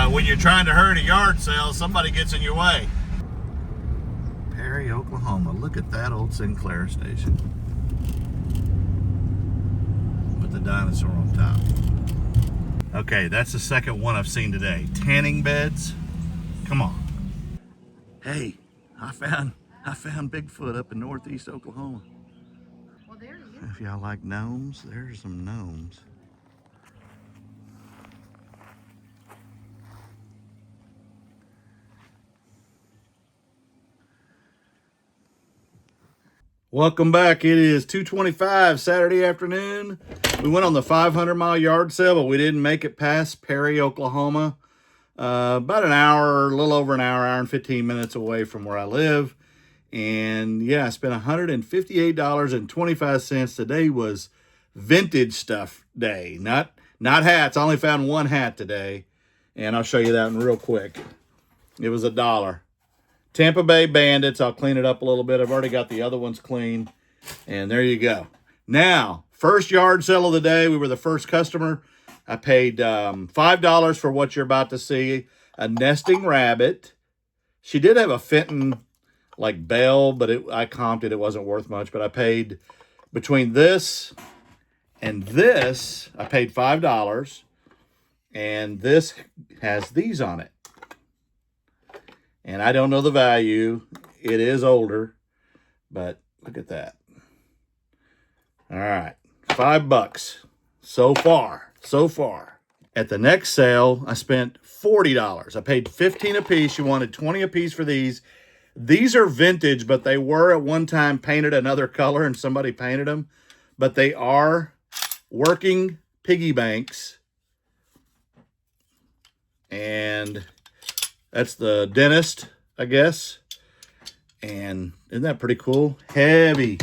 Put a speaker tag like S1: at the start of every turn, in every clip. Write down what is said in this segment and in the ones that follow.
S1: when you're trying to hurry a yard sale, somebody gets in your way. Perry, Oklahoma. Look at that old Sinclair station with the dinosaur on top. Okay, that's the second one I've seen today. Tanning beds. Come on. Hey, I found Bigfoot up in northeast Oklahoma.
S2: Well, there he is.
S1: If y'all like gnomes, there's some gnomes. Welcome back. It is 2:25 Saturday afternoon. We went on the 500-mile yard sale, but we didn't make it past Perry, Oklahoma. About an hour, a little over an hour, hour and 15 minutes away from where I live. And yeah, I spent $158.25. Today was vintage stuff day, not hats. I only found one hat today, and I'll show you that one real quick. It was $1. Tampa Bay Bandits. I'll clean it up a little bit. I've already got the other ones clean. And there you go. Now, first yard sale of the day. We were the first customer. I paid $5 for what you're about to see. A nesting rabbit. She did have a Fenton like bell, but I comped it. It wasn't worth much. But I paid between this and this, I paid $5. And this has these on it. And I don't know the value. It is older, but look at that. All right, $5 so far. At the next sale, I spent $40. I paid $15 a piece. You wanted $20 a piece for these. These are vintage, but they were at one time painted another color and somebody painted them. But they are working piggy banks. And that's the dentist, I guess. And isn't that pretty cool? Heavy.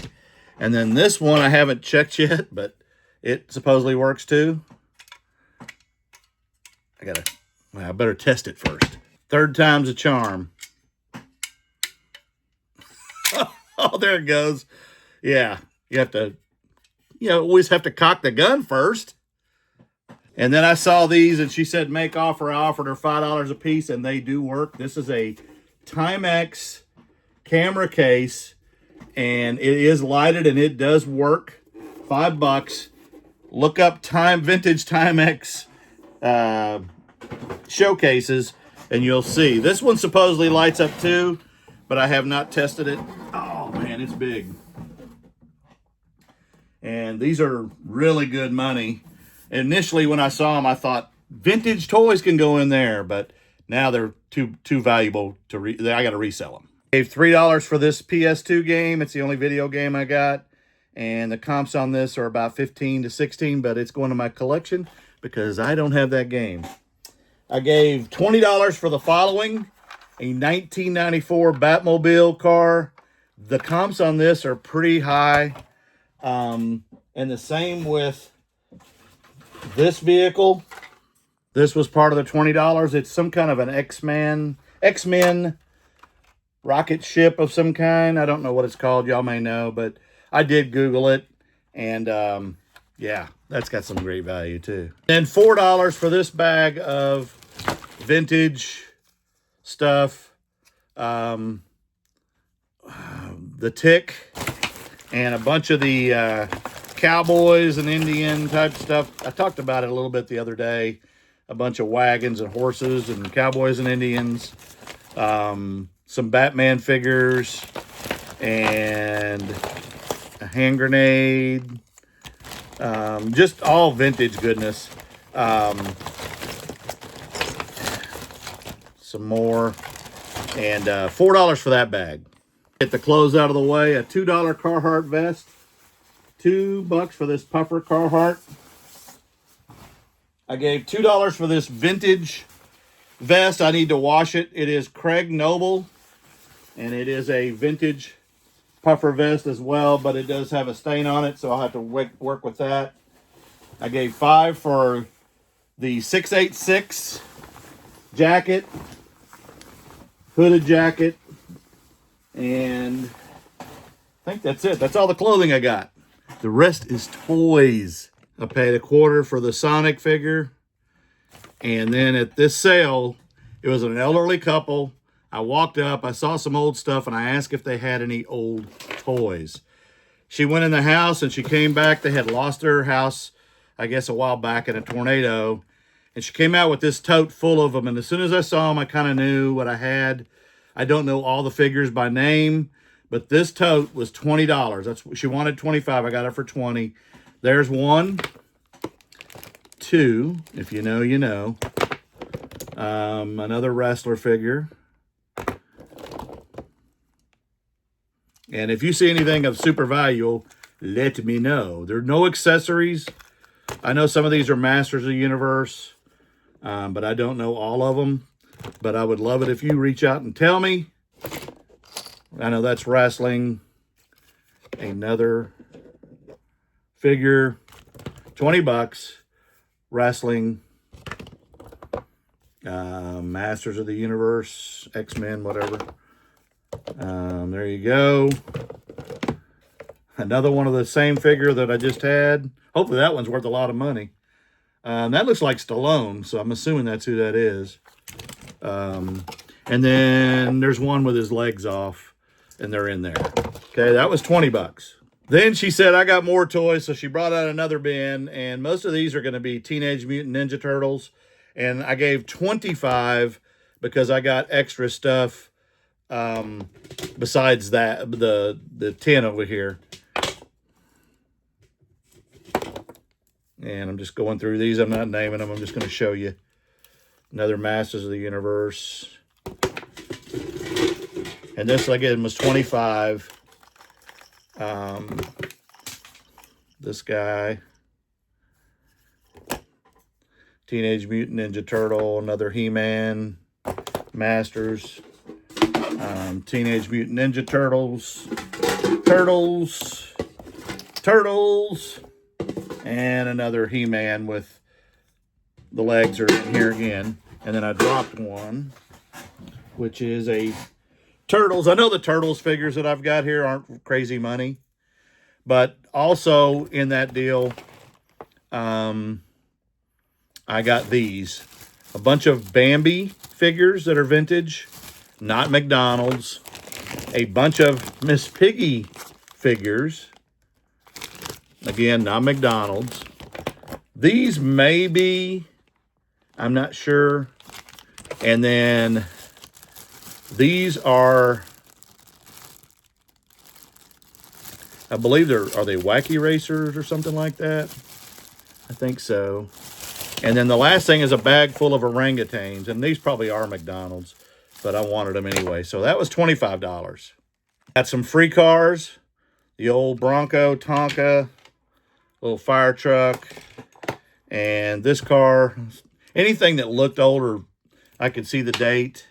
S1: And then this one I haven't checked yet, but it supposedly works too. I better test it first. Third time's a charm. Oh, there it goes. Yeah, you have to, always have to cock the gun first. And then I saw these, and she said make offer. I offered her $5 a piece, and they do work. This is a Timex camera case, and it is lighted, and it does work. $5. Look up vintage Timex showcases, and you'll see. This one supposedly lights up too, but I have not tested it. Oh, man, it's big. And these are really good money. Initially, when I saw them, I thought vintage toys can go in there, but now they're too valuable to I got to resell them. I gave $3 for this PS2 game. It's the only video game I got, and the comps on this are about 15 to 16, but it's going to my collection because I don't have that game. I gave $20 for the following: a 1994 Batmobile car. The comps on this are pretty high, and the same with this vehicle. This was part of the $20. It's some kind of an X-Men rocket ship of some kind. I don't know what it's called. Y'all may know, but I did Google it. And yeah, that's got some great value too. And $4 for this bag of vintage stuff. The Tick and a bunch of the cowboys and Indian type stuff. I talked about it a little bit the other day. A bunch of wagons and horses and cowboys and Indians. Some Batman figures and a hand grenade. Just all vintage goodness. Some more. And $4 for that bag. Get the clothes out of the way. A $2 Carhartt vest. $2 for this puffer Carhartt. I gave $2 for this vintage vest. I need to wash it. It is Craig Noble, and it is a vintage puffer vest as well, but it does have a stain on it, so I'll have to work with that. I gave $5 for the 686 jacket, hooded jacket, and I think that's it. That's all the clothing I got. The rest is toys. I paid $25 for the Sonic figure. And then at this sale, it was an elderly couple. I walked up, I saw some old stuff, and I asked if they had any old toys. She went in the house and she came back. They had lost their house, I guess, a while back in a tornado. And she came out with this tote full of them. And as soon as I saw them, I kind of knew what I had. I don't know all the figures by name, but this tote was $20. That's what she wanted, 25. I got it for 20. There's one, two, if you know, you know. Another wrestler figure. And if you see anything of super value, let me know. There are no accessories. I know some of these are Masters of the Universe, but I don't know all of them. But I would love it if you reach out and tell me. I know that's wrestling. Another figure, $20. Wrestling. Masters of the Universe, X-Men, whatever. There you go. Another one of the same figure that I just had. Hopefully that one's worth a lot of money. That looks like Stallone, so I'm assuming that's who that is. And then there's one with his legs off, and they're in there. Okay, that was $20. Then she said, I got more toys, so she brought out another bin, and most of these are going to be Teenage Mutant Ninja Turtles. And I gave 25 because I got extra stuff besides that, the 10 over here. And I'm just going through these. I'm not naming them. I'm just going to show you. Another Masters of the Universe. And this, again, was 25. This guy. Teenage Mutant Ninja Turtle. Another He-Man. Masters. Teenage Mutant Ninja Turtles. Turtles. And another He-Man with the legs are in here again. And then I dropped one, which is a Turtles. I know the Turtles figures that I've got here aren't crazy money. But also in that deal, I got these. A bunch of Bambi figures that are vintage, not McDonald's. A bunch of Miss Piggy figures. Again, not McDonald's. These may be, I'm not sure. And then these are, I believe are they Wacky Racers or something like that? I think so. And then the last thing is a bag full of orangutans. And these probably are McDonald's, but I wanted them anyway. So that was $25. Got some free cars. The old Bronco, Tonka, little fire truck. And this car, anything that looked older, I could see the date.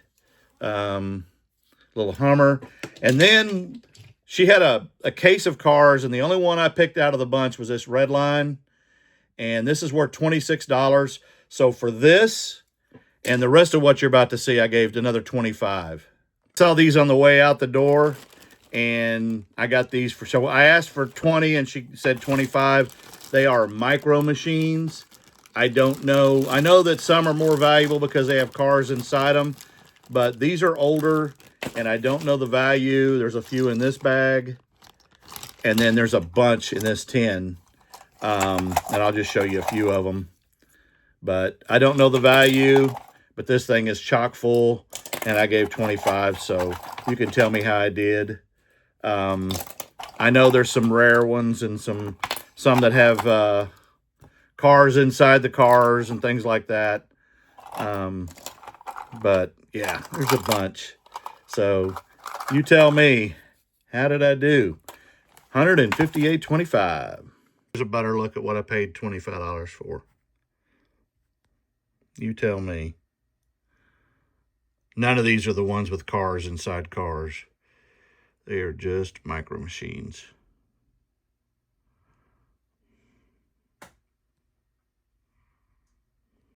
S1: Little Hummer. And then she had a case of cars, and the only one I picked out of the bunch was this Redline. And this is worth $26. So for this and the rest of what you're about to see, I gave another $25. Saw these on the way out the door, and I got these for, so I asked for 20 and she said 25. They are Micro Machines. I don't know. I know that some are more valuable because they have cars inside them, but these are older and I don't know the value. There's a few in this bag, and then there's a bunch in this tin. And I'll just show you a few of them. But I don't know the value, but this thing is chock full, and I gave 25, so you can tell me how I did. I know there's some rare ones and some that have cars inside the cars and things like that. But yeah, there's a bunch. So you tell me, how did I do? $158.25. Here's a better look at what I paid $25 for. You tell me. None of these are the ones with cars inside cars. They are just Micro Machines.